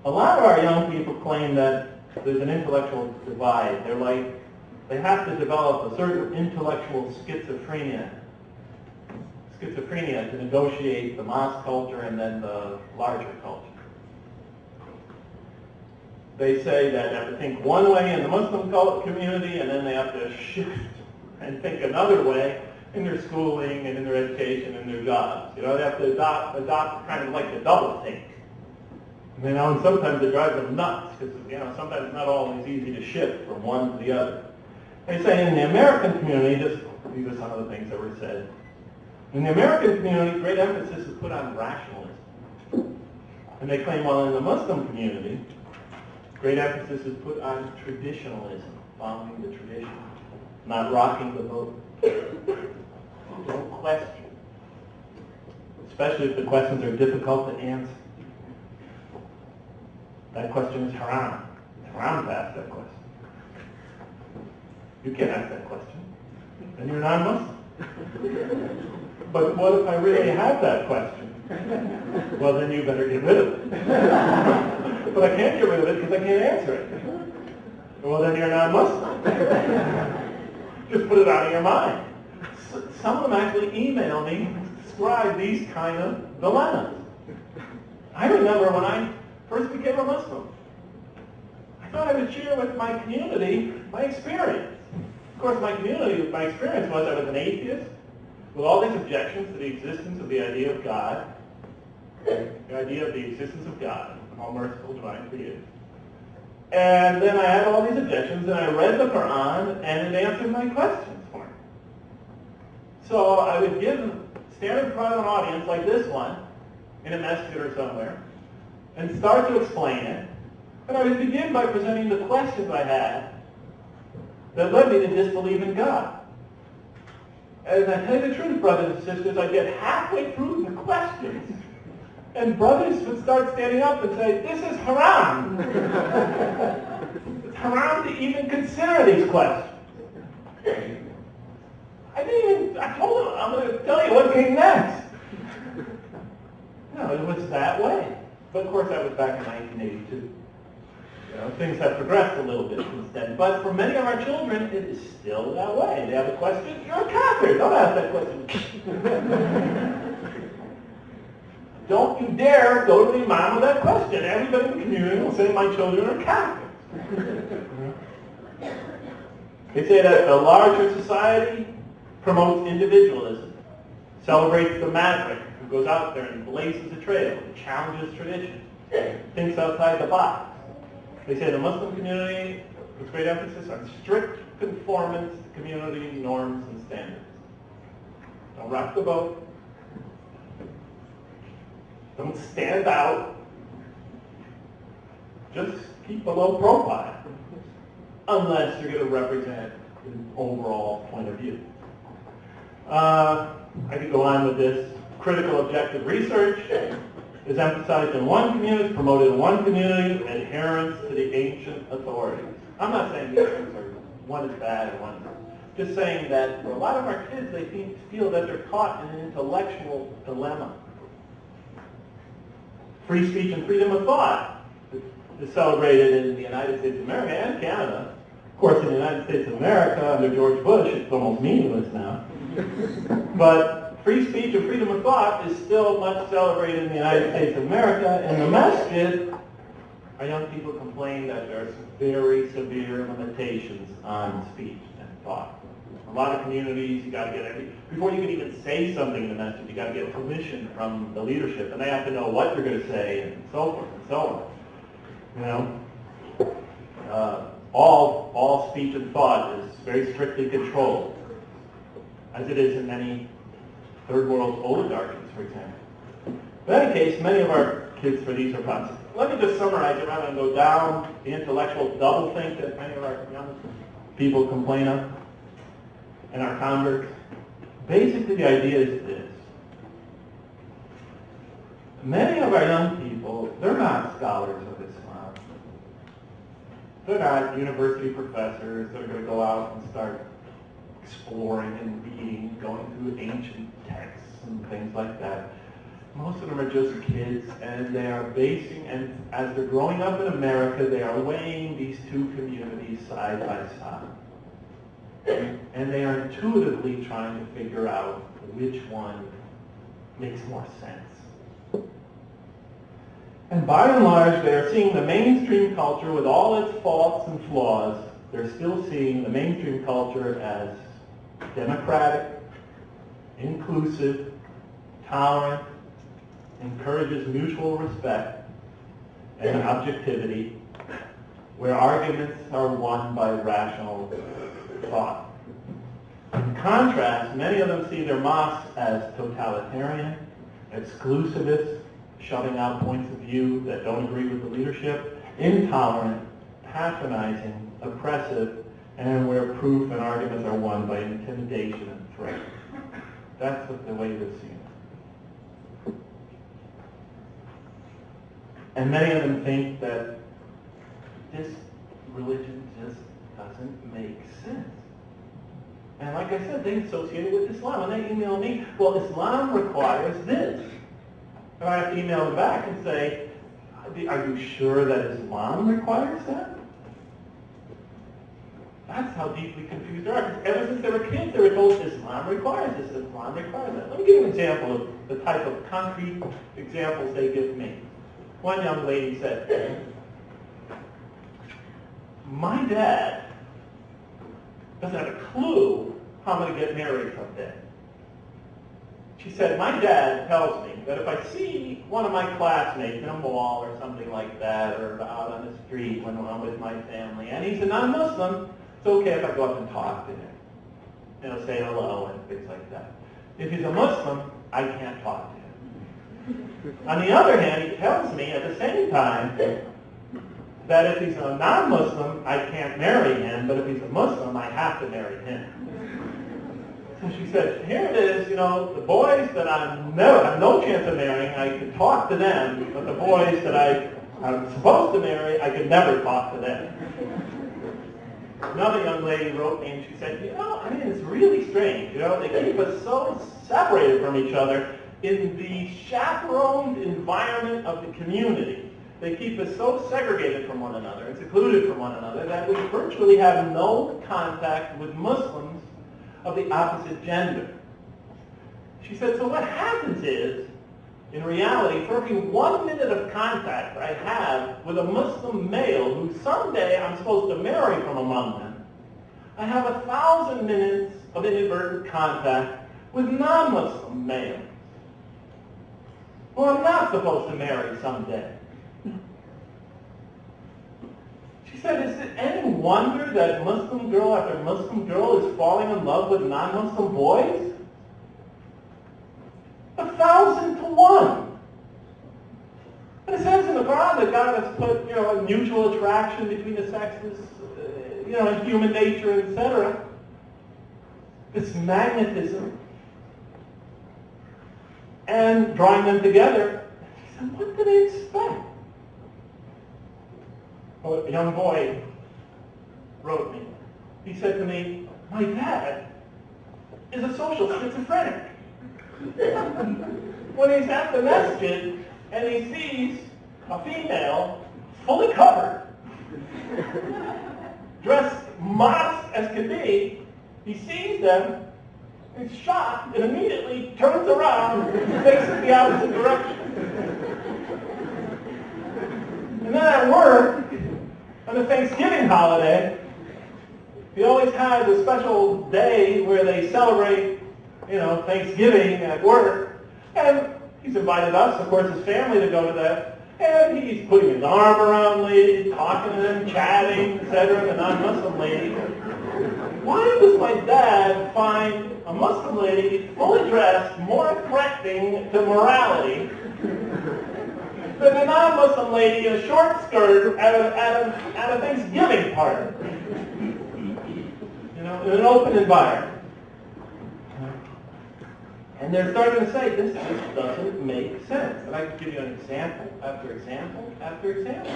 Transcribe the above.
A lot of our young people claim that there's an intellectual divide. They have to develop a certain intellectual schizophrenia to negotiate the mass culture and then the larger culture. They say that they have to think one way in the Muslim community, and then they have to shift and think another way in their schooling and in their education and their jobs. They have to adopt kind of like a double think. And sometimes it drives them nuts because sometimes it's not always easy to shift from one to the other. They say in the American community, these are some of the things that were said. In the American community, great emphasis is put on rationalism. And they claim, well, in the Muslim community, great emphasis is put on traditionalism, following the tradition, not rocking the boat. Don't question, especially if the questions are difficult to answer. That question is haram. It's haram to ask that question. You can't ask that question. Then you're non-Muslim. But what if I really have that question? Well, then you better get rid of it. But I can't get rid of it because I can't answer it. Well, then you're non-Muslim. Just put it out of your mind. Some of them actually email me, describe these kind of dilemmas. I remember when I first became a Muslim, I thought I would share with my community my experience. Of course, my experience was I was an atheist with all these objections to the existence of the idea of God, the idea of the existence of God, all merciful, divine, creator. And then I had all these objections, and I read the Quran, and it answered my questions for me. So I would stand in front of an audience like this one, in a masjid or somewhere, and start to explain it. And I would begin by presenting the questions I had that led me to disbelieve in God. And I tell you the truth, brothers and sisters, I'd get halfway through the questions, and brothers would start standing up and say, this is haram. It's haram to even consider these questions. I told them, I'm going to tell you what came next. No, it was that way. But of course that was back in 1982. Things have progressed a little bit since then. But for many of our children, it is still that way. They have a question, you're a kafir. Don't ask that question. Don't you dare go to the imam with that question. Everybody in the community will say my children are kafir. They say that the larger society promotes individualism, celebrates the maverick who goes out there and blazes a trail, challenges tradition, thinks outside the box. They say the Muslim community puts great emphasis on strict conformance to community norms and standards. Don't rock the boat. Don't stand out. Just keep a low profile, unless you're going to represent an overall point of view. I could go on with this. Critical objective research is emphasized in one community, promoted in one community, adherence to the ancient authorities. I'm not saying these things are, one is bad and one is not. Just saying that for a lot of our kids, they feel that they're caught in an intellectual dilemma. Free speech and freedom of thought is celebrated in the United States of America and Canada. Of course, in the United States of America, under George Bush, it's almost meaningless now. But free speech and freedom of thought is still much celebrated in the United States of America. In the masjid, our young people complain that there are some very severe limitations on speech and thought. A lot of communities, you got to get before you can even say something in the masjid, you got to get permission from the leadership, and they have to know what you're going to say, and so forth and so on. All speech and thought is very strictly controlled, as it is in many third world oligarchies, for example. In any case, many of our kids for these are problems. Let me just summarize it rather than go down the intellectual doublethink that many of our young people complain of, and our converts. Basically, the idea is this. Many of our young people, they're not scholars of Islam. They're not university professors that are going to go out and start exploring and reading, going through ancient texts and things like that. Most of them are just kids, and they are basing, and as they're growing up in America, they are weighing these two communities side by side. And they are intuitively trying to figure out which one makes more sense. And by and large, they are seeing the mainstream culture with all its faults and flaws. They're still seeing the mainstream culture as democratic, inclusive, tolerant, encourages mutual respect and objectivity, where arguments are won by rational thought. In contrast, many of them see their mosques as totalitarian, exclusivist, shutting out points of view that don't agree with the leadership, intolerant, patronizing, oppressive, and where proof and arguments are won by intimidation and threat. That's what the way they're seeing it. And many of them think that this religion just doesn't make sense. And like I said, they associate it with Islam. And they email me, well, Islam requires this. And I have to email them back and say, are you sure that Islam requires that? That's how deeply confused they are. Because ever since they were kids, they were told Islam requires this, Islam requires that. Let me give you an example of the type of concrete examples they give me. One young lady said, my dad doesn't have a clue how I'm going to get married someday. She said, my dad tells me that if I see one of my classmates in a mall or something like that, or out on the street when I'm with my family, and he's a non-Muslim, it's okay if I go up and talk to him. You know, say hello and things like that. If he's a Muslim, I can't talk to him. On the other hand, he tells me at the same time that if he's a non-Muslim, I can't marry him, but if he's a Muslim, I have to marry him. So she said, here it is, you know, the boys that I have no chance of marrying, I can talk to them, but the boys that I'm supposed to marry, I could never talk to them. Another young lady wrote me and she said, you know, I mean, it's really strange, you know, they keep us so separated from each other in the chaperoned environment of the community. They keep us so segregated from one another and secluded from one another that we virtually have no contact with Muslims of the opposite gender. She said, so what happens is, in reality, for every 1 minute of contact I have with a Muslim male who someday I'm supposed to marry from among them, I have 1,000 minutes of inadvertent contact with non-Muslim males who I'm not supposed to marry someday. She said, is it any wonder that Muslim girl after Muslim girl is falling in love with non-Muslim boys? 1,000 to 1. And it says in the Quran that God has put, you know, a mutual attraction between the sexes, you know, in human nature, etc. This magnetism and drawing them together. She said, what do they expect? A young boy wrote me. He said to me, my dad is a social schizophrenic. When he's at the masjid and he sees a female fully covered, dressed modest as can be, he sees them, he's shocked, and immediately turns around and faces the opposite direction. And then at work, on the Thanksgiving holiday, he always has a special day where they celebrate, you know, Thanksgiving at work. And he's invited us, of course, his family to go to that. And he's putting his arm around ladies, talking to them, chatting, etc., the non-Muslim lady. Why does my dad find a Muslim lady fully dressed more threatening to morality than a non-Muslim lady in a short skirt at a Thanksgiving party? You know, in an open environment. And they're starting to say, this just doesn't make sense. And I can give you an example after example after example.